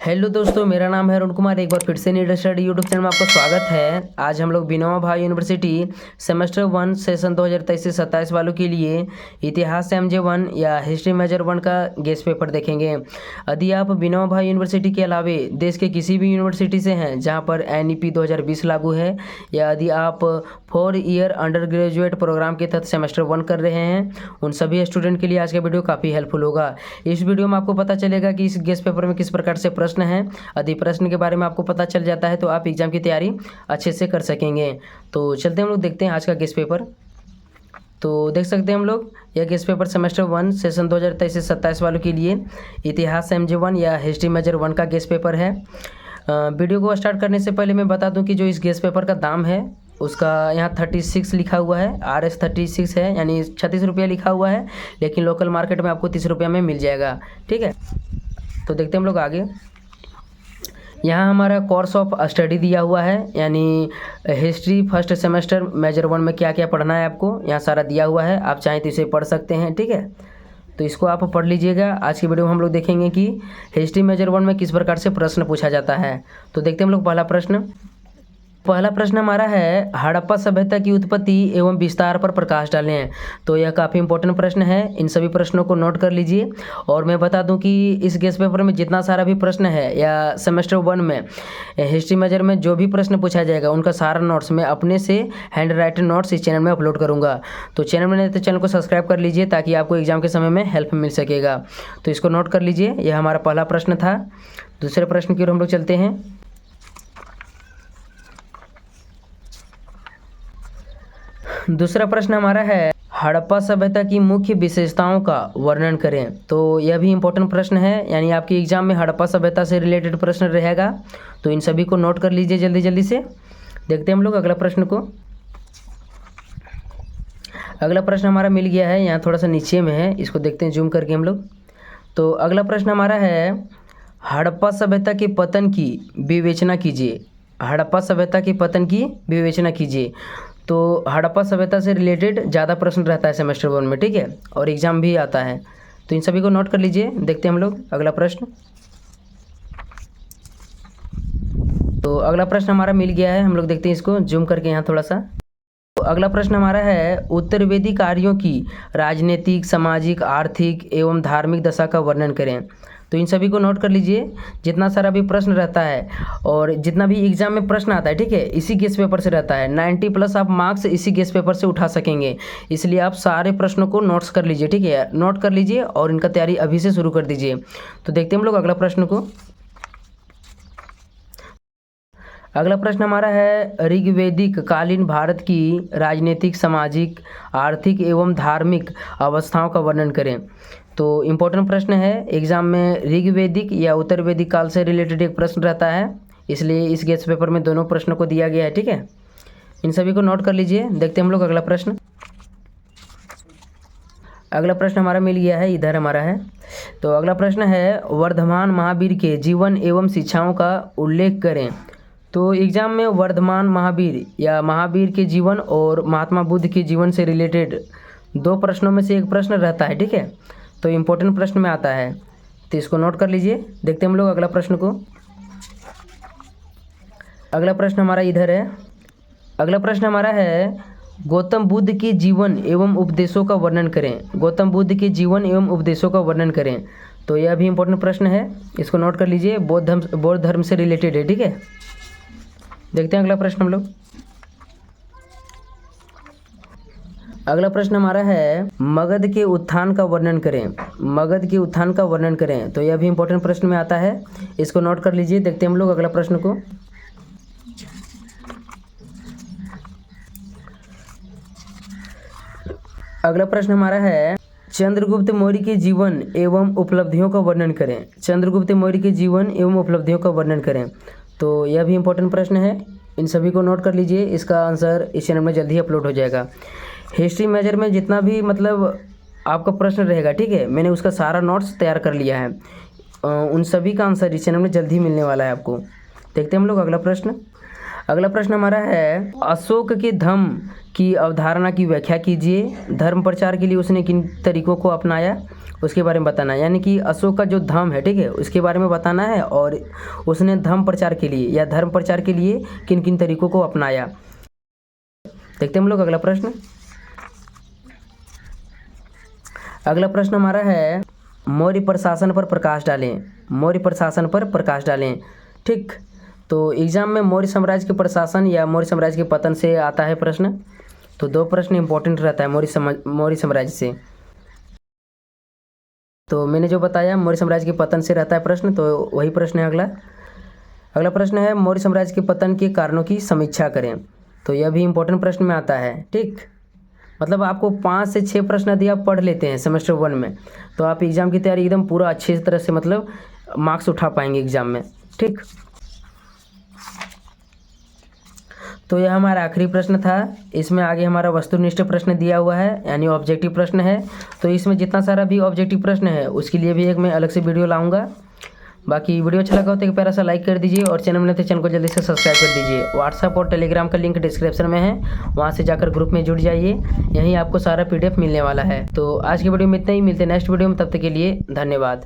Hello दोस्तों, मेरा नाम है अरुण कुमार। एक बार फिर से नीट स्टडी यूट्यूब चैनल में आपका स्वागत है। आज हम लोग Vinoba Bhave university semester 1 session 2023 से 27 वालों के लिए इतिहास MJ1 या हिस्ट्री मेजर 1 का गेस्ट पेपर देखेंगे। यदि आप विनोबा भावे यूनिवर्सिटी के अलावे देश के किसी भी यूनिवर्सिटी से हैं जहां पर NEP 2020 लागू है, या यदि आप 4 ईयर अंडर ग्रेजुएट प्रोग्राम के तहत सेमेस्टर 1 कर रहे हैं, उन सभी स्टूडेंट के लिए आज का वीडियो काफ़ी हेल्पफुल होगा। इस वीडियो में आपको पता चलेगा कि इस गेस्ट पेपर में किस प्रकार से प्रश्न है। यदि प्रश्न के बारे में आपको पता चल जाता है तो आप एग्जाम की तैयारी अच्छे से कर सकेंगे। तो चलते हैं हम लोग देखते हैं आज का गेस्ट पेपर। तो देख सकते हैं हम लोग यह गेस्ट पेपर सेमेस्टर 1 सेशन 2023 से 27 वालों के लिए इतिहास MJ1 या हिस्ट्री मेजर 1 का गेस्ट पेपर है। वीडियो को स्टार्ट करने से पहले मैं बता दूं कि जो इस गेस्ट पेपर का दाम है उसका यहाँ 36 लिखा हुआ है, RS 36 है, यानी 36 रुपया लिखा हुआ है, लेकिन लोकल मार्केट में आपको 30 रुपया में मिल जाएगा। ठीक है, तो देखते हैं हम लोग आगे। यहाँ हमारा कोर्स ऑफ स्टडी दिया हुआ है, यानी हिस्ट्री फर्स्ट सेमेस्टर मेजर 1 में क्या क्या पढ़ना है आपको यहाँ सारा दिया हुआ है। आप चाहें तो इसे पढ़ सकते हैं। ठीक है, तो इसको आप पढ़ लीजिएगा। आज की वीडियो में हम लोग देखेंगे कि हिस्ट्री मेजर 1 में किस प्रकार से प्रश्न पूछा जाता है। तो देखते हैं हम लोग पहला प्रश्न हमारा है, हड़प्पा सभ्यता की उत्पत्ति एवं विस्तार पर प्रकाश डालें। तो यह काफ़ी इंपॉर्टेंट प्रश्न है, इन सभी प्रश्नों को नोट कर लीजिए। और मैं बता दूं कि इस गेस्ट पेपर में जितना सारा भी प्रश्न है या सेमेस्टर 1 में हिस्ट्री मेजर में जो भी प्रश्न पूछा जाएगा उनका सारा नोट्स मैं अपने से हैंड राइटेड नोट्स इस चैनल में अपलोड करूँगा। तो चैनल में नहीं तो चैनल को सब्सक्राइब कर लीजिए ताकि आपको एग्जाम के समय में हेल्प मिल सकेगा। तो इसको नोट कर लीजिए, यह हमारा पहला प्रश्न था। दूसरे प्रश्न की ओर हम लोग चलते हैं। दूसरा प्रश्न हमारा है, हड़प्पा सभ्यता की मुख्य विशेषताओं का वर्णन करें। तो यह भी इम्पोर्टेंट प्रश्न है, यानी आपके एग्जाम में हड़प्पा सभ्यता से रिलेटेड प्रश्न रहेगा। तो इन सभी को नोट कर लीजिए जल्दी जल्दी से। देखते हैं हम लोग अगला प्रश्न को। अगला प्रश्न हमारा मिल गया है, यहाँ थोड़ा सा नीचे में है, इसको देखते हैं जूम करके हम लोग। तो अगला प्रश्न हमारा है, हड़प्पा सभ्यता के पतन की विवेचना कीजिए। हड़प्पा सभ्यता के पतन की विवेचना कीजिए। तो हड़प्पा सभ्यता से रिलेटेड ज़्यादा प्रश्न रहता है सेमेस्टर 1 में, ठीक है, और एग्ज़ाम भी आता है। तो इन सभी को नोट कर लीजिए। देखते हैं हम लोग अगला प्रश्न। तो अगला प्रश्न हमारा मिल गया है, हम लोग देखते हैं इसको जूम करके यहाँ थोड़ा सा। तो अगला प्रश्न हमारा है, उत्तर वेदी कार्यों की राजनीतिक, सामाजिक, आर्थिक एवं धार्मिक दशा का वर्णन करें। तो इन सभी को नोट कर लीजिए। जितना सारा भी प्रश्न रहता है और जितना भी एग्जाम में प्रश्न आता है, ठीक है, इसी गेस्ट पेपर से रहता है। 90+ आप मार्क्स इसी गेस्ट पेपर से उठा सकेंगे, इसलिए आप सारे प्रश्नों को नोट्स कर लीजिए। ठीक है, नोट कर लीजिए और इनका तैयारी अभी से शुरू कर दीजिए। तो देखते हैं हम लोग अगला प्रश्न को। अगला प्रश्न हमारा है, ऋग्वैदिक कालीन भारत की राजनीतिक, सामाजिक, आर्थिक एवं धार्मिक अवस्थाओं का वर्णन करें। तो इम्पोर्टेंट प्रश्न है, एग्जाम में ऋग्वैदिक या उत्तर वैदिक काल से रिलेटेड एक प्रश्न रहता है, इसलिए इस गेस्ट पेपर में दोनों प्रश्नों को दिया गया है। ठीक है, इन सभी को नोट कर लीजिए। देखते हैं हम लोग अगला प्रश्न। अगला प्रश्न हमारा मिल गया है, इधर हमारा है। तो अगला प्रश्न है, वर्धमान महावीर के जीवन एवं शिक्षाओं का उल्लेख करें। तो एग्जाम में वर्धमान महावीर या महावीर के जीवन और महात्मा बुद्ध के जीवन से रिलेटेड दो प्रश्नों में से एक प्रश्न रहता है। ठीक है, तो इम्पोर्टेंट प्रश्न में आता है, तो इसको नोट कर लीजिए। देखते हैं हम लोग अगला प्रश्न को। अगला प्रश्न हमारा इधर है। अगला प्रश्न हमारा है, गौतम बुद्ध के जीवन एवं उपदेशों का वर्णन करें। गौतम बुद्ध के जीवन एवं उपदेशों का वर्णन करें। तो यह भी इम्पोर्टेंट प्रश्न है, इसको नोट कर लीजिए। बौद्ध धर्म से रिलेटेड है। ठीक है, देखते हैं अगला प्रश्न हम लोग। अगला प्रश्न हमारा है, मगध के उत्थान का वर्णन करें। मगध के उत्थान का वर्णन करें। तो यह भी इंपॉर्टेंट प्रश्न में आता है, इसको नोट कर लीजिए। देखते हैं हम लोग अगला प्रश्न को। अगला प्रश्न हमारा है, चंद्रगुप्त मौर्य के जीवन एवं उपलब्धियों का वर्णन करें। चंद्रगुप्त मौर्य के जीवन एवं उपलब्धियों का वर्णन करें। तो यह भी इंपॉर्टेंट प्रश्न है, इन सभी को नोट कर लीजिए। इसका आंसर इस चैनल में जल्दी ही अपलोड हो जाएगा। हिस्ट्री मेजर में जितना भी मतलब आपका प्रश्न रहेगा, ठीक है, मैंने उसका सारा नोट्स तैयार कर लिया है। उन सभी का आंसर इस चैनल में जल्दी ही मिलने वाला है आपको। देखते हैं हम लोग अगला प्रश्न। अगला प्रश्न हमारा है, अशोक के धम्म की अवधारणा की व्याख्या कीजिए। धर्म प्रचार के लिए उसने किन तरीकों को अपनाया। उसके बारे में बताना है। यानी कि अशोक का जो धर्म है, ठीक है, उसके बारे में बताना है और उसने धर्म प्रचार के लिए या धर्म प्रचार के लिए किन किन तरीकों को अपनाया। देखते हैं हम लोग अगला प्रश्न। अगला प्रश्न हमारा है मौर्य प्रशासन पर प्रकाश डालें। मौर्य प्रशासन पर प्रकाश डालें, ठीक। तो एग्जाम में मौर्य साम्राज्य के प्रशासन या मौर्य साम्राज्य के पतन से आता है प्रश्न। तो 2 प्रश्न इंपॉर्टेंट रहता है मौर्य साम्राज्य से। तो मैंने जो बताया मौर्य साम्राज्य के पतन से रहता है प्रश्न, तो वही प्रश्न है अगला। अगला प्रश्न है मौर्य साम्राज्य के पतन के कारणों की समीक्षा करें। तो यह भी इंपॉर्टेंट प्रश्न में आता है, ठीक। मतलब आपको 5 से 6 प्रश्न यदि आप पढ़ लेते हैं सेमेस्टर 1 में, तो आप एग्ज़ाम की तैयारी एकदम पूरा अच्छे तरह से मतलब मार्क्स उठा पाएंगे एग्ज़ाम में, ठीक। तो यह हमारा आखिरी प्रश्न था। इसमें आगे हमारा वस्तुनिष्ठ प्रश्न दिया हुआ है, यानी ऑब्जेक्टिव प्रश्न है। तो इसमें जितना सारा भी ऑब्जेक्टिव प्रश्न है उसके लिए भी एक मैं अलग से वीडियो लाऊंगा। बाकी वीडियो अच्छा लगा हो तो एक प्यारा सा लाइक कर दीजिए और चैनल में तो चैनल को जल्दी से सब्सक्राइब कर दीजिए। व्हाट्सअप और टेलीग्राम का लिंक डिस्क्रिप्शन में है, वहाँ से जाकर ग्रुप में जुड़ जाइए। यहीं आपको सारा PDF मिलने वाला है। तो आज की वीडियो में इतना ही, मिलते हैं नेक्स्ट वीडियो में, तब तक के लिए धन्यवाद।